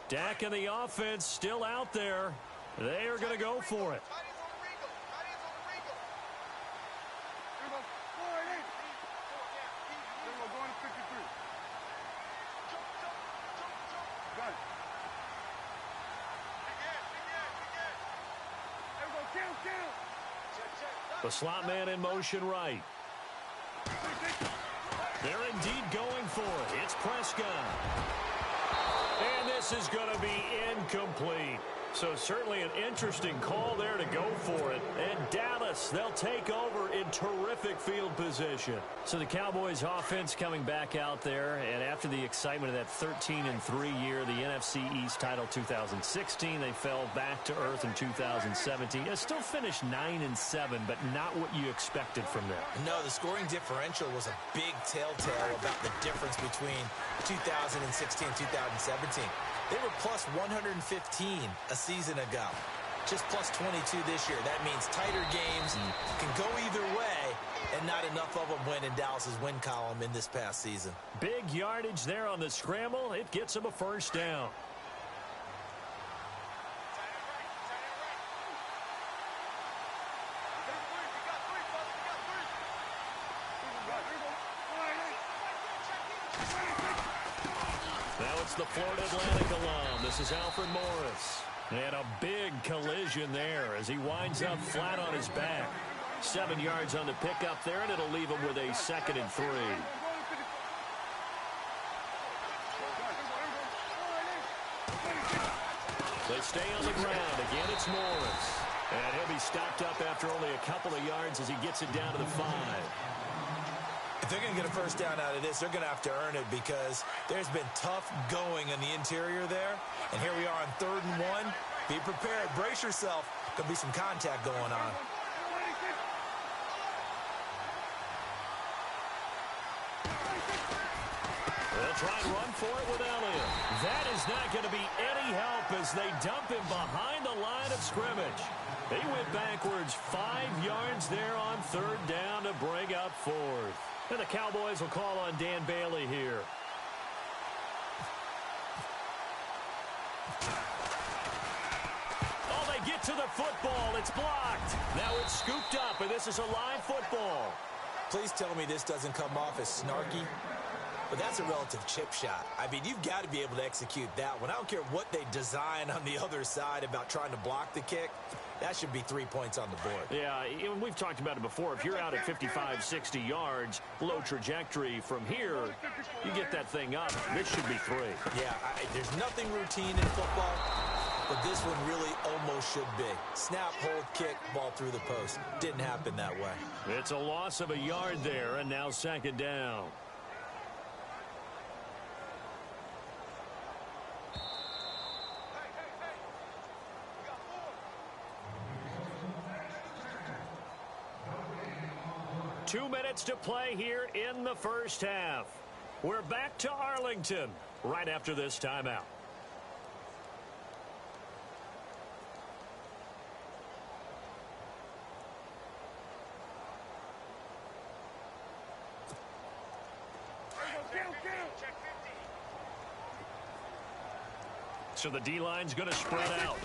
Dak and the offense still out there. They are going to go for it. The slot man in motion right. They're indeed going for it. It's Prescott. And this is going to be incomplete. So certainly an interesting call there to go for it. And Dallas, they'll take over in terrific field position. So the Cowboys offense coming back out there, and after the excitement of that 13-3 year, the NFC East title 2016, they fell back to earth in 2017. It still finished 9-7, but not what you expected from them. No, the scoring differential was a big telltale about the difference between 2016 and 2017. They were plus 115 a season ago. Just plus 22 this year. That means tighter games can go either way, and not enough of them went in Dallas's win column in this past season. Big yardage there on the scramble. It gets them a first down. The Florida Atlantic alum. This is Alfred Morris. And a big collision there as he winds up flat on his back. 7 yards on the pickup there, and it'll leave him with a 2nd and 3. They stay on the ground. Again, it's Morris. And he'll be stopped up after only a couple of yards as he gets it down to the 5. If they're going to get a first down out of this, they're going to have to earn it because there's been tough going in the interior there. And here we are on 3rd and 1. Be prepared. Brace yourself. Could be some contact going on. They'll try and run for it with Elliott. That is not going to be any help as they dump him behind the line of scrimmage. They went backwards 5 yards there on 3rd down to bring up 4th. And the Cowboys will call on Dan Bailey here. Oh, they get to the football. It's blocked. Now it's scooped up, and this is a live football. Please tell me this doesn't come off as snarky. But that's a relative chip shot. I mean, you've got to be able to execute that one. I don't care what they design on the other side about trying to block the kick. That should be 3 points on the board. Yeah, we've talked about it before. If you're out at 55, 60 yards, low trajectory from here, you get that thing up. This should be 3. Yeah, there's nothing routine in football, but this one really almost should be. Snap, hold, kick, ball through the post. Didn't happen that way. It's a loss of a yard there, and now 2nd down. Two minutes to play here in the first half. We're back to Arlington right after this timeout. So the D-line's going to spread out.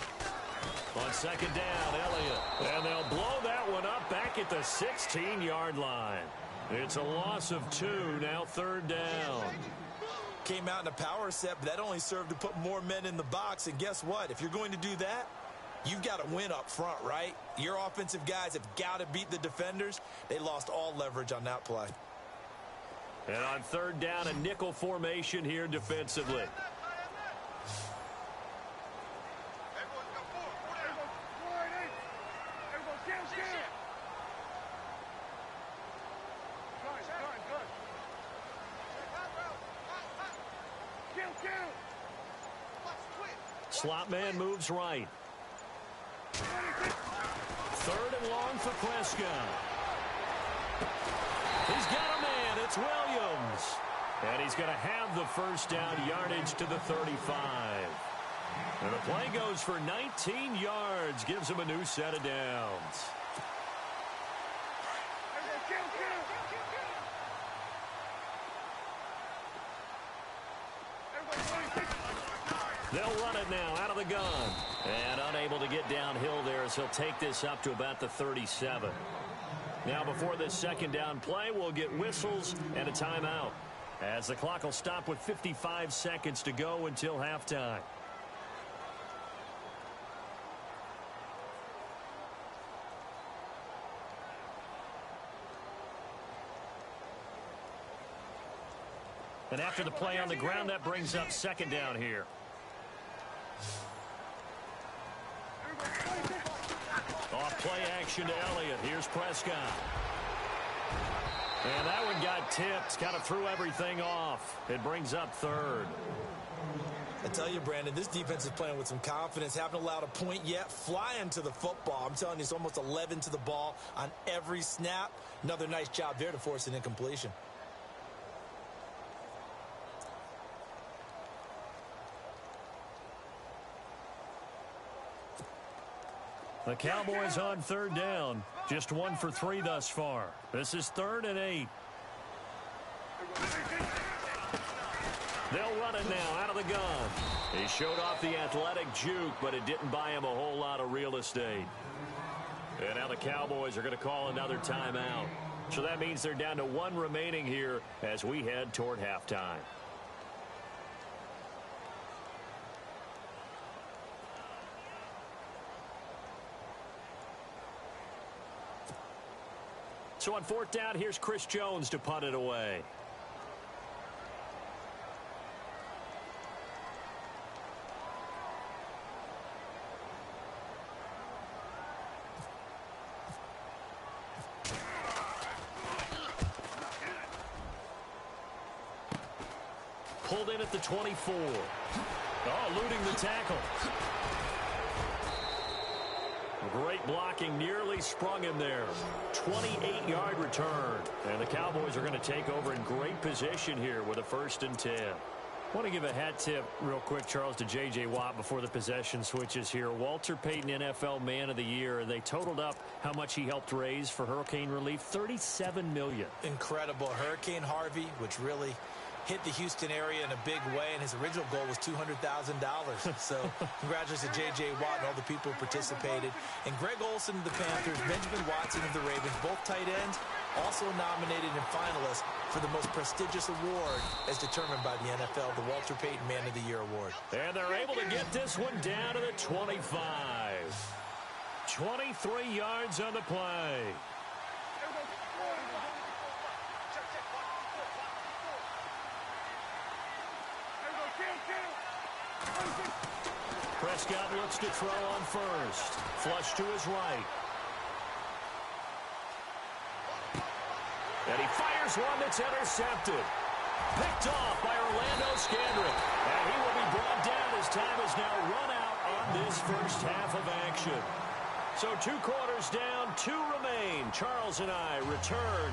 On 2nd down, Elliott. And they'll blow that one up back at the 16-yard line. It's a loss of 2, now 3rd down. Came out in a power set, but that only served to put more men in the box. And guess what? If you're going to do that, you've got to win up front, right? Your offensive guys have got to beat the defenders. They lost all leverage on that play. And on 3rd down, a nickel formation here defensively. Slot man moves right. 3rd and long for Prescott. He's got a man. It's Williams. And he's going to have the first down, yardage to the 35. And the play goes for 19 yards. Gives him a new set of downs. They'll run it now out of the gun. And unable to get downhill there as he'll take this up to about the 37. Now before this second down play, we'll get whistles and a timeout, as the clock will stop with 55 seconds to go until halftime. And after the play on the ground, that brings up second down here. Off play action to Elliott. Here's Prescott. And that one got tipped. Kind of threw everything off. It brings up third. I tell you, Brandon, this defense is playing with some confidence. Haven't allowed a point yet. Flying to the football. I'm telling you, it's almost 11 to the ball on every snap. Another nice job there to force an incompletion. The Cowboys on third down. Just 1 for 3 thus far. This is 3rd and 8. They'll run it now out of the gun. He showed off the athletic juke, but it didn't buy him a whole lot of real estate. And now the Cowboys are going to call another timeout. So that means they're down to 1 remaining here as we head toward halftime. So on 4th down, here's Chris Jones to punt it away. Pulled in at the 24. Oh, eluding the tackle. Great blocking, nearly sprung him there. 28-yard return. And the Cowboys are going to take over in great position here with a 1st and 10. I want to give a hat tip real quick, Charles, to J.J. Watt before the possession switches here. Walter Payton, NFL Man of the Year. They totaled up how much he helped raise for hurricane relief, $37 million. Incredible. Hurricane Harvey, which really hit the Houston area in a big way, and his original goal was $200,000. So congratulations to J.J. Watt and all the people who participated. And Greg Olsen of the Panthers, Benjamin Watson of the Ravens, both tight ends, also nominated and finalists for the most prestigious award as determined by the NFL, the Walter Payton Man of the Year Award. And they're able to get this one down to the 25. 23 yards on the play. Prescott looks to throw on first. Flush to his right. And he fires one that's intercepted. Picked off by Orlando Scandrick. And he will be brought down as time is now run out on this first half of action. So 2 quarters down, 2 remain. Charles and I return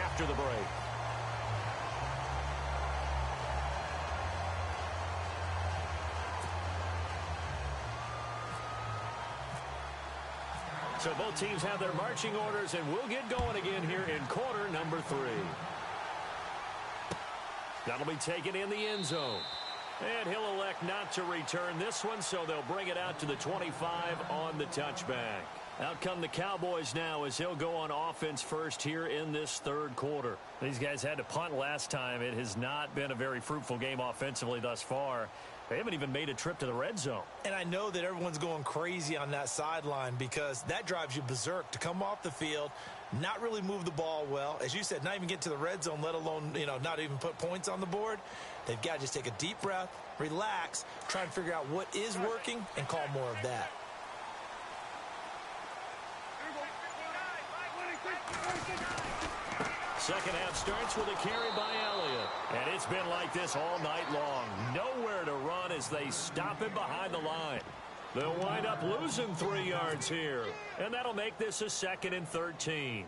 after the break. So both teams have their marching orders, and we'll get going again here in quarter number 3. That'll be taken in the end zone. And he'll elect not to return this one, so they'll bring it out to the 25 on the touchback. Out come the Cowboys now as he'll go on offense first here in this 3rd quarter. These guys had to punt last time. It has not been a very fruitful game offensively thus far. They haven't even made a trip to the red zone. And I know that everyone's going crazy on that sideline because that drives you berserk to come off the field, not really move the ball well. As you said, not even get to the red zone, let alone, not even put points on the board. They've got to just take a deep breath, relax, try and figure out what is working, and call more of that. Second half starts with a carry by Elliott. And it's been like this all night long. Nowhere to run as they stop him behind the line. They'll wind up losing 3 yards here. And that'll make this a 2nd and 13.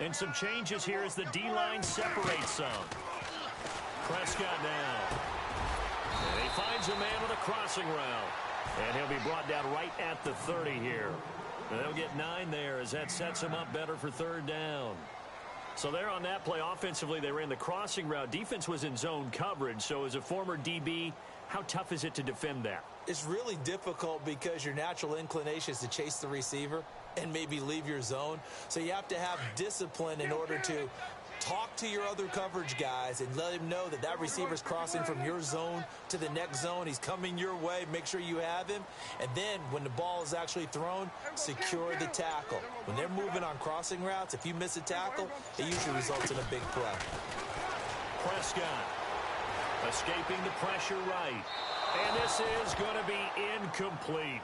And some changes here as the D-line separates some. Prescott now. And he finds a man on a crossing route. And he'll be brought down right at the 30 here. And they'll get 9 there as that sets him up better for third down. So there on that play, offensively, they ran the crossing route. Defense was in zone coverage. So as a former DB, how tough is it to defend that? It's really difficult because your natural inclination is to chase the receiver and maybe leave your zone. So you have to have discipline in order to talk to your other coverage guys and let him know that that receiver's crossing from your zone to the next zone. He's coming your way. Make sure you have him. And then when the ball is actually thrown, secure the tackle. When they're moving on crossing routes, if you miss a tackle, it usually results in a big play. Prescott escaping the pressure right. And this is going to be incomplete.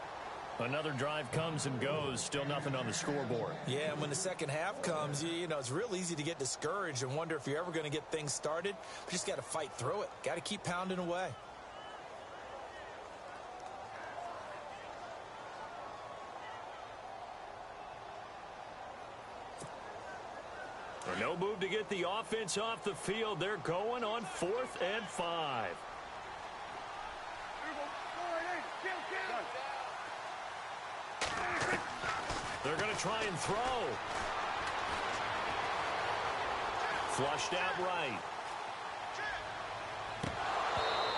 Another drive comes and goes. Still nothing on the scoreboard. Yeah, and when the second half comes, you know, it's real easy to get discouraged and wonder if you're ever going to get things started. You just got to fight through it. Got to keep pounding away. No move to get the offense off the field. They're going on 4th and 5. They're going to try and throw. Flushed out right.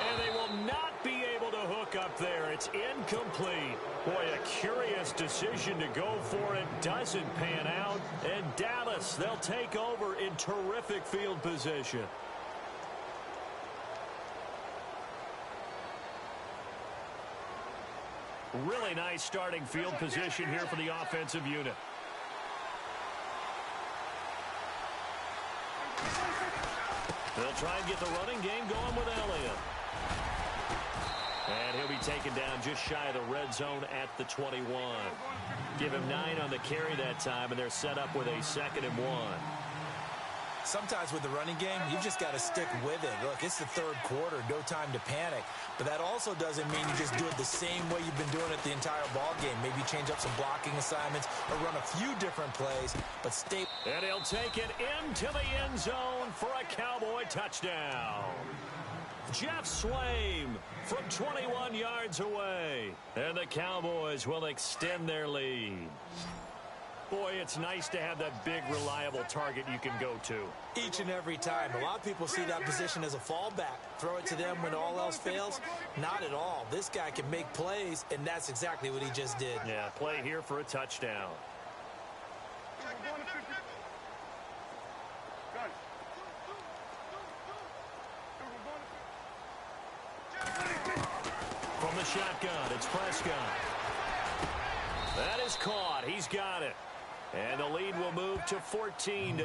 And they will not be able to hook up there. It's incomplete. Boy, a curious decision to go for it. Doesn't pan out. And Dallas, they'll take over in terrific field position. Really nice starting field position here for the offensive unit. They'll try and get the running game going with Elliott. And he'll be taken down just shy of the red zone at the 21. Give him 9 on the carry that time, and they're set up with a 2nd and 1. Sometimes with the running game, you've just got to stick with it. Look, it's the third quarter, no time to panic. But that also doesn't mean you just do it the same way you've been doing it the entire ball game. Maybe change up some blocking assignments or run a few different plays, but stay. And he'll take it into the end zone for a Cowboy touchdown. Jeff Swaim from 21 yards away. And the Cowboys will extend their lead. Boy, it's nice to have that big, reliable target you can go to. Each and every time. A lot of people see that position as a fallback. Throw it to them when all else fails. Not at all. This guy can make plays, and that's exactly what he just did. Yeah, play here for a touchdown. From the shotgun, it's Prescott. That is caught. He's got it. And the lead will move to 14-0.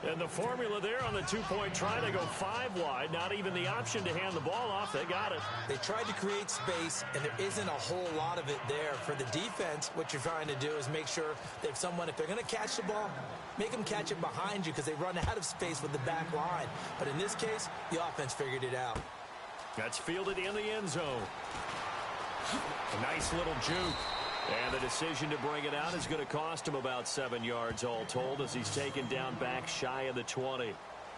And the formula there on the two-point try to go 5 wide. Not even the option to hand the ball off. They got it. They tried to create space, and there isn't a whole lot of it there. For the defense, what you're trying to do is make sure that if they're going to catch the ball, make them catch it behind you because they run out of space with the back line. But in this case, the offense figured it out. That's fielded in the end zone. A nice little juke. And the decision to bring it out is going to cost him about 7 yards all told as he's taken down back shy of the 20.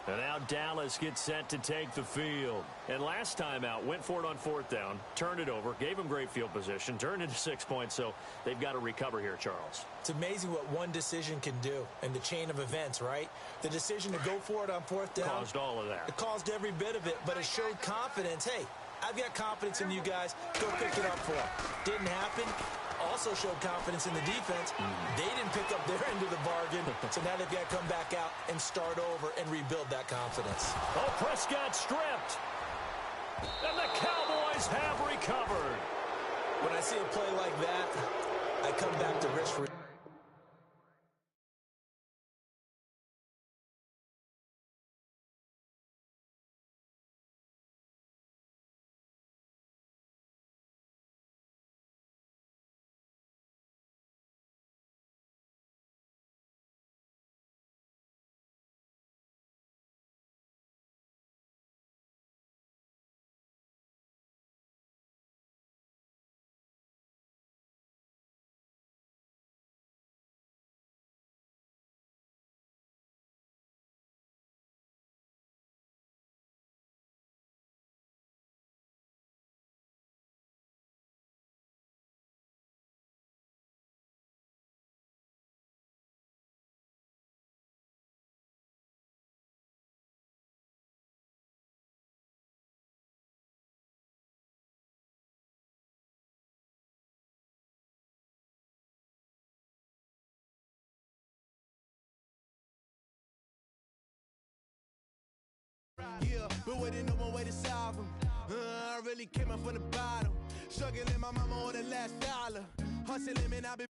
And now Dallas gets set to take the field. And last time out, went for it on 4th down, turned it over, gave him great field position, turned into 6 points, so they've got to recover here, Charles. It's amazing what one decision can do in the chain of events, right? The decision to go for it on 4th down. Caused all of that. It caused every bit of it, but it showed confidence. Hey, I've got confidence in you guys. Go pick it up for them. Didn't happen. Also showed confidence in the defense. They didn't pick up their end of the bargain, so now they've got to come back out and start over and rebuild that confidence. Oh, Prescott stripped. And the Cowboys have recovered. When I see a play like that, I come back to risk Yeah, but waiting no one way to solve them. I really came up from the bottom. Struggling, my mama on the last dollar. Hustling, man, I've been